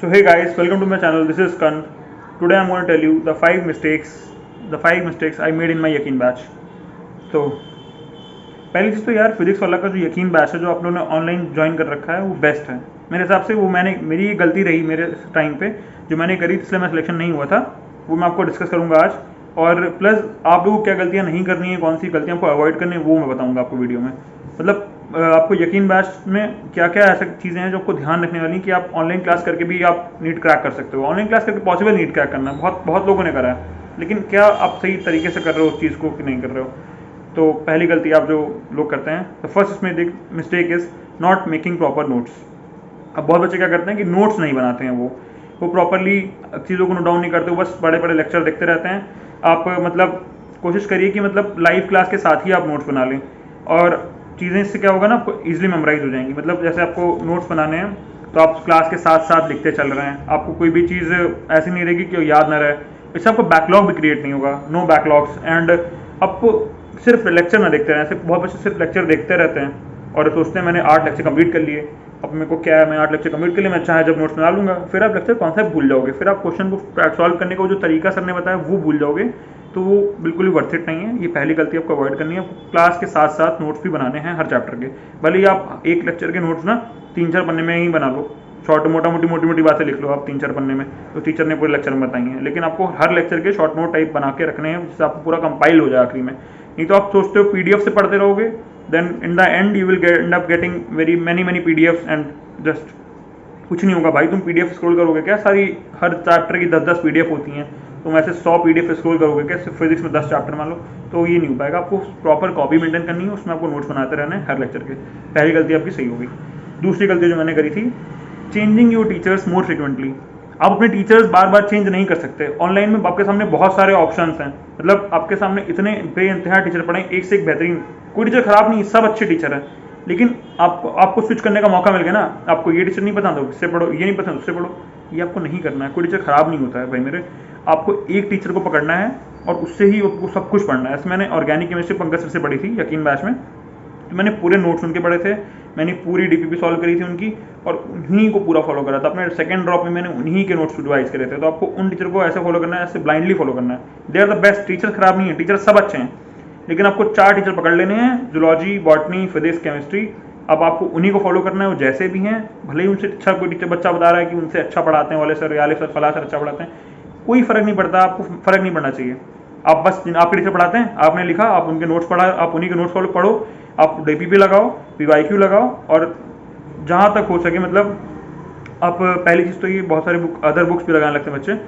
So hey guys, welcome to my channel. This is Kant. Today I'm going to tell you the five mistakes I made in my यकीन batch. तो पहली चीज़ तो यार physics वाला का जो यकीन बैच है जो आप लोगों ने ऑनलाइन ज्वाइन कर रखा है वो बेस्ट है मेरे हिसाब से. वो मेरी ये गलती रही मेरे टाइम पे जो मैंने करी इसलिए मैं सिलेक्शन नहीं हुआ था. वो मैं आपको डिस्कस करूँगा आज. और प्लस आप लोगों को क्या गलतियाँ नहीं करनी है, कौन सी गलतियाँ आपको अवॉइड करनी है वो मैं बताऊँगा आपको वीडियो में. मतलब आपको यकीन बैच में क्या क्या ऐसी चीज़ें हैं जो आपको ध्यान रखने वाली कि आप ऑनलाइन क्लास करके भी आप नीट क्रैक कर सकते हो. ऑनलाइन क्लास करके पॉसिबल नीट क्रैक करना बहुत बहुत लोगों ने करा है, लेकिन क्या आप सही तरीके से कर रहे हो उस चीज़ को कि नहीं कर रहे हो. तो पहली गलती आप जो लोग करते हैं, the first mistake is not making proper notes. अब बहुत बच्चे क्या करते हैं कि नोट्स नहीं बनाते हैं, वो प्रॉपरली चीज़ों को नोट डाउन नहीं करते, वो बस बड़े बड़े लेक्चर देखते रहते हैं. आप मतलब कोशिश करिए कि मतलब लाइव क्लास के साथ ही आप नोट्स बना लें, और चीज़ें इससे क्या होगा ना, आपको ईजिली मेमोराइज हो जाएंगी. मतलब जैसे आपको नोट्स बनाने हैं तो आप क्लास के साथ साथ लिखते चल रहे हैं, आपको कोई भी चीज़ ऐसी नहीं रहेगी कि याद ना रहे. इससे आपको बैकलॉग भी क्रिएट नहीं होगा, नो बैकलॉग्स. एंड आपको सिर्फ लेक्चर ना देखते रहें. सिर्फ बहुत बच्चे सिर्फ लेक्चर देखते रहते हैं और सोचते हैं मैंने 8 लेक्चर कंप्लीट कर लिए, अब मेरे को क्या है, मैं 8 लेक्चर कंप्लीट कर लिए, मैं चाहे जब नोट्स बना लूँगा. फिर आप लेक्चर कॉन्सेप्ट भूल जाओगे, फिर आप क्वेश्चन को सॉल्व करने का जो तरीका सर ने बताया वो भूल जाओगे. तो वो बिल्कुल भी वर्थ इट नहीं है. ये पहली गलती आपको अवॉइड करनी है. आपको क्लास के साथ साथ नोट्स भी बनाने हैं हर चैप्टर के. भले ही आप एक लेक्चर के नोट्स ना 3-4 पन्ने में ही बना लो, शॉर्ट मोटी बातें लिख लो आप 3-4 पन्ने में, तो टीचर ने पूरे लेक्चर में बताई हैं, लेकिन आपको हर लेक्चर के शॉर्ट नोट टाइप बना के रखने हैं जिससे आपको पूरा कंपाइल हो जाए आखिरी में. नहीं तो आप सोचते हो पीडीएफ से पढ़ते रहोगे, then in the end you will end up getting very many PDFs and just कुछ नहीं होगा. भाई तुम पीडीएफ स्क्रॉल करोगे क्या, सारी हर चैप्टर की 10-10 पीडीएफ होती हैं, तुम ऐसे 100 पीडीएफ स्क्रॉल करोगे क्या फिजिक्स में 10 चैप्टर मान लो, तो ये नहीं हो पाएगा. आपको प्रॉपर कॉपी मेंटेन करनी है, उसमें आपको नोट्स बनाते रहना है हर लेक्चर के. पहली गलती आपकी सही हो गई. दूसरी गलती जो मैंने करी थी, changing your teachers more frequently. आप अपने टीचर्स बार बार चेंज नहीं कर सकते. ऑनलाइन में आपके सामने बहुत सारे ऑप्शंस हैं, मतलब आपके सामने इतने बेइंतहा टीचर पढ़े, एक से एक बेहतरीन. कोई टीचर खराब नहीं, सब अच्छे टीचर हैं, लेकिन आपको स्विच करने का मौका मिल गया ना. आपको ये टीचर नहीं पसंद, उससे पढ़ो, ये नहीं पसंद, उससे पढ़ो. ये आपको नहीं करना है. कोई टीचर खराब नहीं होता है भाई मेरे. आपको एक टीचर को पकड़ना है और उससे ही आपको सब कुछ पढ़ना है. ऐसे मैंने ऑर्गेनिक केमिस्ट्री पंकज सर से पढ़ी थी यकीन बैच में, तो मैंने पूरे नोट्स उनके पढ़े थे, मैंने पूरी डीपीपी सॉल्व करी थी उनकी, और उन्हीं को पूरा फॉलो करा था. अपने सेकंड ड्रॉप में मैंने उन्हीं के नोट्स रिवाइज करे थे. तो आपको उन टीचर को ऐसे फॉलो करना है, ऐसे ब्लाइंडली फॉलो करना है. They are the best. Teacher खराब नहीं है, टीचर सब अच्छे हैं, लेकिन आपको 4 टीचर पकड़ लेने हैं, जूलॉजी, बॉटनी, फिजिक्स, केमिस्ट्री. अब आपको उन्हीं को फॉलो करना है, वो जैसे भी हैं. भले ही उनसे अच्छा कोई टीचर बच्चा बता रहा है कि उनसे अच्छा पढ़ाते हैं वाले सर, याले सर, फला सर अच्छा पढ़ाते हैं, कोई फ़र्क नहीं पड़ता. आपको फ़र्क नहीं पड़ना चाहिए. आप बस आपके टीचर पढ़ाते हैं, आपने लिखा, आप उनके नोट्स पढ़ा, आप उन्हीं के नोट्स फॉलो पढ़ो. आप डीपीपी लगाओ, पीवाईक्यू लगाओ, और जहाँ तक हो सके मतलब आप पहली चीज़ तो ये बहुत सारे अदर बुक्स भी लगाने लगते हैं बच्चे.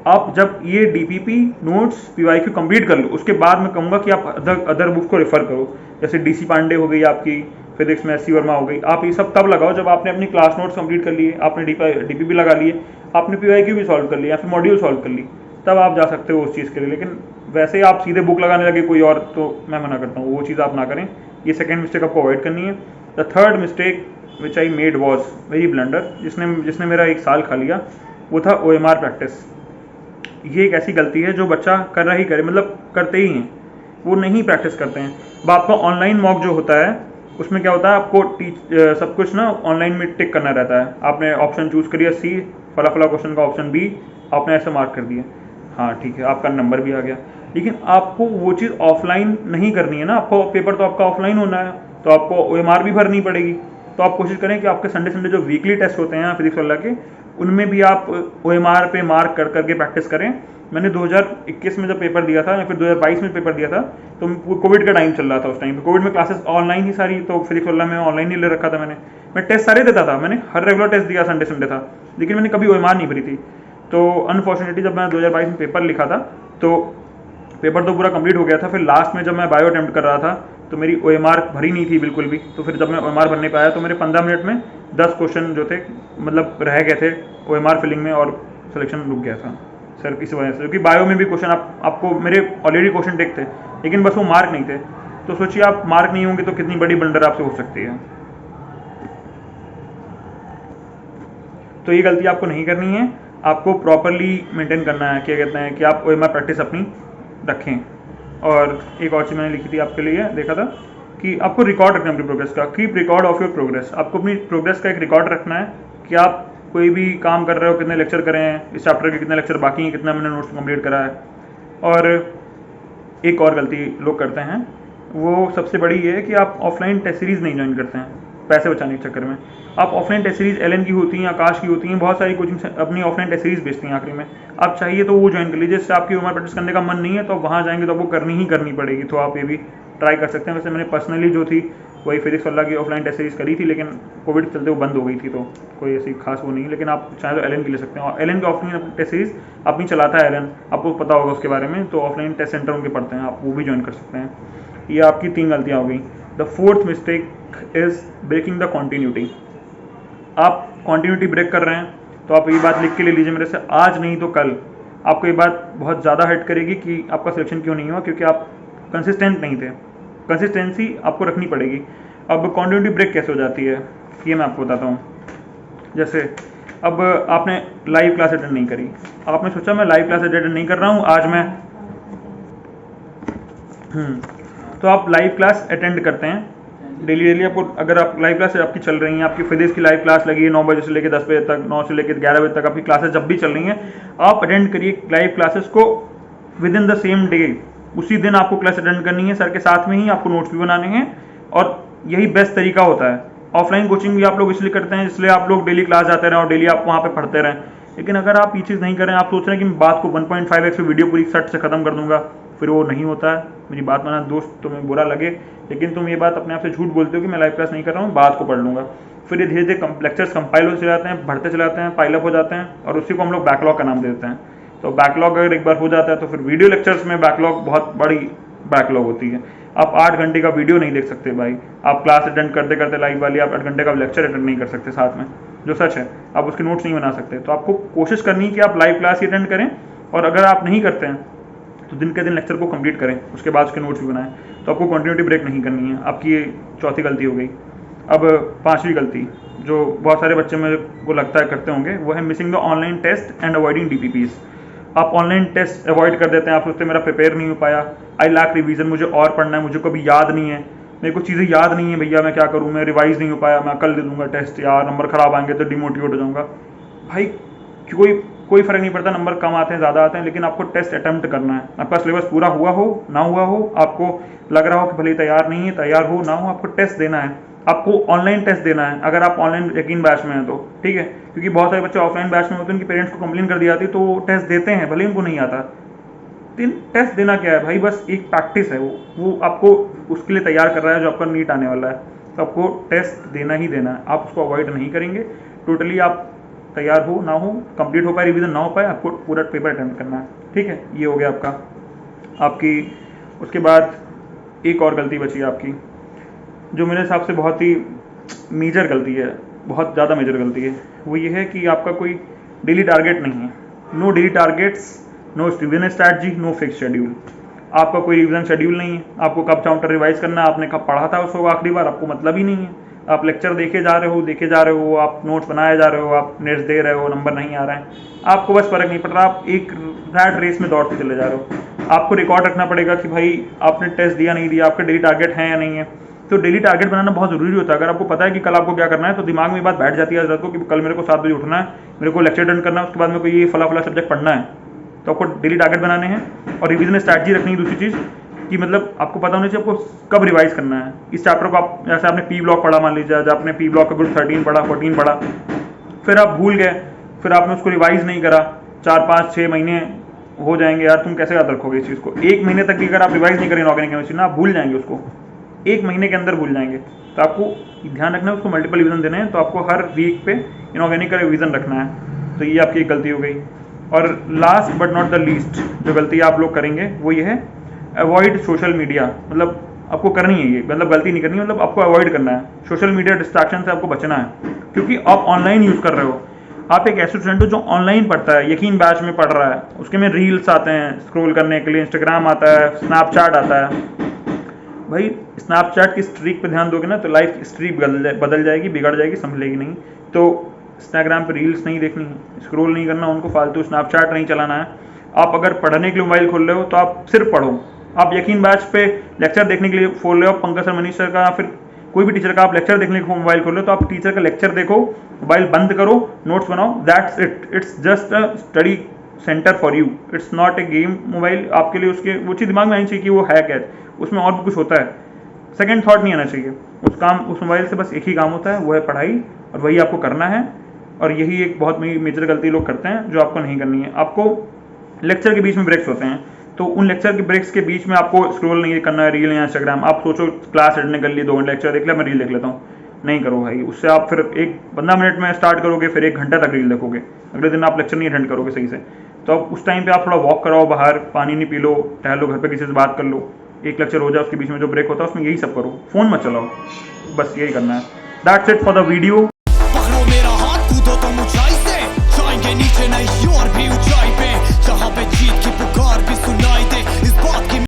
आप जब ये डीपीपी नोट्स पीवाईक्यू कंप्लीट कर लो, उसके बाद मैं कहूँगा कि आप अदर बुक्स को रेफर करो. जैसे डीसी पांडे हो गई आपकी, फिजिक्स में एससी वर्मा हो गई. आप ये सब तब लगाओ जब आपने अपनी क्लास नोट्स कंप्लीट कर लिए, आपने डीपीपी लगा लिए, आपने पीवाईक्यू भी सॉल्व कर लिया, या फिर मॉड्यूल सॉल्व कर ली, तब आप जा सकते हो उस चीज़ के लिए. लेकिन वैसे आप सीधे बुक लगाने लगे कोई और, तो मैं मना करता हूँ, वो चीज़ आप ना करें. ये सेकेंड मिस्टेक आपको अवॉइड करनी है. The third mistake which I made was very blunder, जिसने मेरा 1 साल खा लिया, वो था OMR प्रैक्टिस. ये एक ऐसी गलती है जो बच्चा कर रहा ही करे, मतलब करते ही हैं, वो नहीं प्रैक्टिस करते हैं. अब आपका ऑनलाइन मॉक जो होता है उसमें क्या होता है, आपको सब कुछ ना ऑनलाइन में टिक करना रहता है. आपने ऑप्शन चूज़ करिए सी, फला क्वेश्चन का ऑप्शन बी, आपने ऐसे मार्क कर दिया, हाँ ठीक है, आपका नंबर भी आ गया. लेकिन आपको वो चीज़ ऑफलाइन नहीं करनी है ना. आपको पेपर तो आपका ऑफलाइन होना है, तो आपको OMR भी भरनी पड़ेगी. तो आप कोशिश करें कि आपके संडे जो वीकली टेस्ट होते हैं फिजिक्स वाला के, उनमें भी आप OMR पे मार्क कर करके प्रैक्टिस करें. मैंने 2021 में जब पेपर दिया था, या फिर 2022 में पेपर दिया था, तो कोविड का टाइम चल रहा था उस टाइम पे. कोविड में क्लासेस ऑनलाइन ही सारी, तो फिजिक्स वाला में ऑनलाइन ही ले रखा था मैंने. मैं टेस्ट सारे देता था, मैंने हर रेगुलर टेस्ट दिया, संडे था, लेकिन मैंने कभी OMR नहीं भरी थी. तो अनफॉर्चुनेटली जब मैं 2022 में पेपर लिखा था, तो पेपर तो पूरा कंप्लीट हो गया था. फिर लास्ट में जब मैं बायो अटेम्प्ट कर रहा था, तो मेरी OMR भरी नहीं थी बिल्कुल भी. तो फिर जब मैं OMR भरने पे आया, तो मेरे 15 मिनट में 10 क्वेश्चन जो थे मतलब रह गए थे OMR फिलिंग में, और सिलेक्शन रुक गया था सर इस वजह से. क्योंकि बायो में भी क्वेश्चन आपको मेरे ऑलरेडी क्वेश्चन टिक थे, लेकिन बस वो मार्क नहीं थे. तो सोचिए आप मार्क नहीं होंगे तो कितनी बड़ी ब्लंडर आपसे हो सकती है. तो ये गलती आपको नहीं करनी है. आपको प्रॉपरली मेंटेन करना है, क्या कहते हैं कि आप OMR प्रैक्टिस अपनी रखें. और एक और चीज़ मैंने लिखी थी आपके लिए, देखा था कि आपको रिकॉर्ड रखना है अपनी प्रोग्रेस का. Keep record of your progress. आपको अपनी प्रोग्रेस का एक रिकॉर्ड रखना है कि आप कोई भी काम कर रहे हो, कितने लेक्चर करे हैं, इस चैप्टर के कितने लेक्चर बाकी हैं, कितना मैंने नोट्स कंप्लीट करा है। और एक और गलती लोग करते हैं, वो सबसे बड़ी ये है कि आप ऑफलाइन टेस्ट सीरीज़ नहीं ज्वाइन करते हैं पैसे बचाने के चक्कर में। आप ऑफलाइन टेस्ट सीरीज़ एलन की होती हैं, आकाश की होती हैं, बहुत सारी कोचिंग अपनी ऑफलाइन टेस्ट सीरीज़ बेचती हैं आखिरी में। आप चाहिए तो वो ज्वाइन कर लीजिए। जिससे आपकी उम्र प्रैक्टिस करने का मन नहीं है तो आप वहाँ जाएंगे तो आपको करनी ही करनी पड़ेगी, तो आप ये भी ट्राई कर सकते हैं। वैसे मैंने पर्सनली जो थी वही फिजिक्स वाला की ऑफलाइन टेस्ट सीरीज़ करी थी, लेकिन कोविड के चलते वो बंद हो गई थी, तो कोई ऐसी खास वो नहीं है। लेकिन आप चाहे तो एलन की ले सकते हैं। और एलन की ऑफलाइन टेस्ट सीरीज़ अपनी चलाता है एलन, आपको पता होगा उसके बारे में, तो ऑफलाइन टेस्ट सेंटर उनके पढ़ते हैं, आप वो भी ज्वाइन कर सकते हैं। ये आपकी 3 गलतियाँ हो गई। The fourth mistake is breaking the continuity. आप कॉन्टीन्यूटी ब्रेक कर रहे हैं, तो आप ये बात लिख के ले लीजिए मेरे से, आज नहीं तो कल आपको ये बात बहुत ज़्यादा हर्ट करेगी कि आपका सिलेक्शन क्यों नहीं हुआ, क्योंकि आप कंसिस्टेंट नहीं थे। कंसिस्टेंसी आपको रखनी पड़ेगी। अब कॉन्टीन्यूटी ब्रेक कैसे हो जाती है ये मैं आपको बताता हूँ। जैसे अब आपने लाइव क्लास अटेंड नहीं करी, आपने सोचा मैं लाइव क्लास अटेंड नहीं कर रहा हूँ आज मैं, तो आप लाइव क्लास अटेंड करते हैं डेली। आपको अगर आप लाइव क्लास आपकी चल रही हैं, आपकी फिजिक्स की लाइव क्लास लगी है 9 बजे से लेकर 10 बजे तक, 9 से लेकर 11 बजे तक आपकी क्लासेस जब भी चल रही हैं, आप अटेंड करिए लाइव क्लासेस को with in the same day. उसी दिन आपको क्लास अटेंड करनी है सर के साथ में ही, आपको नोट्स भी बनाने हैं, और यही बेस्ट तरीका होता है। ऑफलाइन कोचिंग भी आप लोग इसलिए करते हैं इसलिए आप लोग डेली क्लास जाते रहें और डेली आप वहाँ पे पढ़ते रहें। लेकिन अगर आप ये चीज़ नहीं करें, आप सोच रहे हैं कि मैं बात को 1.5x पे वीडियो पूरी सट से ख़त्म कर दूंगा, फिर वो नहीं होता है। मेरी बात माना दोस्त, तुम्हें बुरा लगे, लेकिन तुम ये बात अपने आप से झूठ बोलते हो कि मैं लाइव क्लास नहीं कर रहा हूँ, बात को पढ़ लूँगा। फिर ये धीरे धीरे लेक्चर्स कंपाइल होते चले जाते हैं, बढ़ते चले जाते हैं, पाइलअप हो जाते हैं, और उसी को हम लोग बैकलॉग का नाम दे देते हैं। तो बैकलॉग अगर एक बार हो जाता है तो फिर वीडियो लेक्चर्स में बैकलॉग बहुत बड़ी बैकलॉग होती है। आप 8 घंटे का वीडियो नहीं देख सकते भाई, आप क्लास अटेंड करते करते लाइव वाली आप 8 घंटे का लेक्चर अटेंड नहीं कर सकते साथ में, जो सच है। आप उसके नोट्स नहीं बना सकते। तो आपको कोशिश करनी है कि आप लाइव क्लास ही अटेंड करें, और अगर आप नहीं करते हैं तो दिन के दिन लेक्चर को कंप्लीट करें, उसके बाद उसके नोट्स भी बनाएं। तो आपको कंटिन्यूटी ब्रेक नहीं करनी है। आपकी ये चौथी गलती हो गई। अब 5वीं गलती जो बहुत सारे बच्चे मेरे को लगता है करते होंगे, वो है missing the online test and avoiding DPPs। आप ऑनलाइन टेस्ट अवॉइड कर देते हैं, आप सोचते हैं मेरा प्रिपेयर नहीं हो पाया, आई लैक रिवीजन, मुझे और पढ़ना है, मुझे कभी याद नहीं है, मेरे को चीज़ें याद नहीं है भैया, मैं क्या करूँ, मैं रिवाइज नहीं हो पाया, मैं कल दे दूंगा टेस्ट, यार नंबर खराब आएंगे तो डिमोटिवेट हो जाऊँगा। भाई कोई फ़र्क नहीं पड़ता, नंबर कम आते हैं ज़्यादा आते हैं, लेकिन आपको टेस्ट अटैम्प्ट करना है। आपका सिलेबस पूरा हुआ हो ना हुआ हो, आपको लग रहा हो कि भले तैयार नहीं है, तैयार हो ना हो, आपको टेस्ट देना है। आपको ऑनलाइन टेस्ट देना है अगर आप ऑनलाइन यकीन बैच में हैं तो, ठीक है। क्योंकि बहुत सारे बच्चे ऑफलाइन बैच में होते हैं, उनके पेरेंट्स को कंप्लेन कर दी जाती है, तो वो टेस्ट देते हैं भले उनको नहीं आता। टेस्ट देना क्या है भाई, बस एक प्रैक्टिस है, वो आपको उसके लिए तैयार कर रहा है जो आपका नीट आने वाला है। तो आपको टेस्ट देना ही देना है, आप उसको अवॉइड नहीं करेंगे। टोटली आप तैयार हो ना हो, कंप्लीट हो पाए रिवीजन ना हो पाए, आपको पूरा पेपर अटेम्प्ट करना है, ठीक है। ये हो गया आपकी। उसके बाद एक और गलती बची है आपकी, जो मेरे हिसाब से बहुत ही मेजर गलती है, बहुत ज़्यादा मेजर गलती है। वो ये है कि आपका कोई डेली टारगेट नहीं है। No daily targets, no revision strategy, no fix schedule. आपका कोई रिविजन शेड्यूल नहीं है। आपको कब चैप्टर रिवाइज करना है, आपने कब पढ़ा था उसको आखिरी बार, आपको मतलब ही नहीं है। आप लेक्चर देखे जा रहे हो, आप नोट्स बनाए जा रहे हो, आप नेट्स दे रहे हो, नंबर नहीं आ रहे हैं, आपको बस फर्क नहीं पड़ रहा। आप एक रैट रेस में दौड़ते चले जा रहे हो। आपको रिकॉर्ड रखना पड़ेगा कि भाई आपने टेस्ट दिया नहीं दिया, आपके डेली टारगेट हैं या नहीं है। तो डेली टारगेट बनाना बहुत ज़रूरी होता है। अगर आपको पता है कि कल आपको क्या करना है, तो दिमाग में ये बात बैठ जाती है रात को कि कल मेरे को 7 बजे उठना है, मेरे को लेक्चर अटेंड करना है, उसके बाद मेरे को ये फला सब्जेक्ट पढ़ना है। तो आपको डेली टारगेट बनाने हैं और रिवीजन स्ट्रैटेजी रखनी है। दूसरी चीज़ कि मतलब आपको पता होना चाहिए आपको कब रिवाइज करना है। इस चैप्टर को आप जैसे आपने पी ब्लॉक पढ़ा, मान लीजिए आपने पी ब्लॉक का ग्रुप 13 पढ़ा, 14 पढ़ा, फिर आप भूल गए, फिर आपने उसको रिवाइज नहीं करा, 4, 5, 6 महीने हो जाएंगे यार, तुम कैसे याद रखोगे इस चीज़ को। 1 महीने तक भी अगर आप रिवाइज नहीं करेंगे ऑर्गेनिक केमिस्ट्री ना, आप भूल जाएंगे उसको, 1 महीने के अंदर भूल जाएंगे। तो आपको ध्यान रखना है, उसको मल्टीपल रिवीजन देने हैं। तो आपको हर वीक पे इनऑर्गेनिक का रिवीजन रखना है। तो ये आपकी एक गलती हो गई। और last but not the least जो गलती आप लोग करेंगे वो ये है, अवॉइड सोशल मीडिया। मतलब आपको करनी है ये, मतलब गलती नहीं करनी, मतलब आपको अवॉइड करना है सोशल मीडिया डिस्ट्रैक्शन से, आपको बचना है। क्योंकि आप ऑनलाइन यूज़ कर रहे हो, आप एक ऐसे स्टूडेंट हो जो ऑनलाइन पढ़ता है, यकीन बैच में पढ़ रहा है, उसके में रील्स आते हैं स्क्रॉल करने के लिए, इंस्टाग्राम आता है, स्नैपचैट आता है। भाई स्नैपचैट की स्ट्रीक पे ध्यान दोगे ना तो लाइफ स्ट्रीक बदल जाएगी, बिगड़ जाएगी, संभलेगी नहीं। तो इंस्टाग्राम पे रील्स नहीं देखनी, स्क्रॉल नहीं करना उनको फालतू, स्नैपचैट नहीं चलाना है। आप अगर पढ़ने के लिए मोबाइल खोल रहे हो तो आप सिर्फ पढ़ो। आप यकीन बैच पे लेक्चर देखने के लिए खोल रहे हो पंकज सर, मनीष सर का, फिर कोई भी टीचर का आप लेक्चर देखने को मोबाइल खोल लो तो आप टीचर का लेक्चर देखो, मोबाइल बंद करो, नोट्स बनाओ, that's it. It's just a study centre for you, it's not a game. Mobile आपके लिए उसके वो चीज़ दिमाग में आनी चाहिए कि वो है क्या, उसमें और भी कुछ होता है, सेकंड थॉट नहीं आना चाहिए। उस मोबाइल से बस एक ही काम होता है, वो है पढ़ाई, और वही आपको करना है। और यही एक बहुत मेजर गलती लोग करते हैं जो आपको नहीं करनी है। आपको लेक्चर के बीच में ब्रेक्स होते हैं, तो उन लेक्चर के ब्रेक्स के बीच में आपको स्क्रॉल नहीं करना है रील या इंस्टाग्राम। आप सोचो क्लास अटेंड कर ली, 2 घंटे लेक्चर देख लिया, मैं रील देख लेता हूँ, नहीं करो भाई। उससे आप फिर 15 मिनट में स्टार्ट करोगे, फिर 1 घंटा तक रील देखोगे, अगले दिन आप लेक्चर नहीं अटेंड करोगे सही से। तो आप उस टाइम पे आप थोड़ा वॉक कराओ बाहर, पानी नहीं पी लो, टहलो, घर पे किसी से बात कर लो, एक लेक्चर हो जाए, उसके बीच में जो ब्रेक होता है उसमें यही सब करो, फ़ोन मत चलाओ, बस यही करना है। That's it for the video.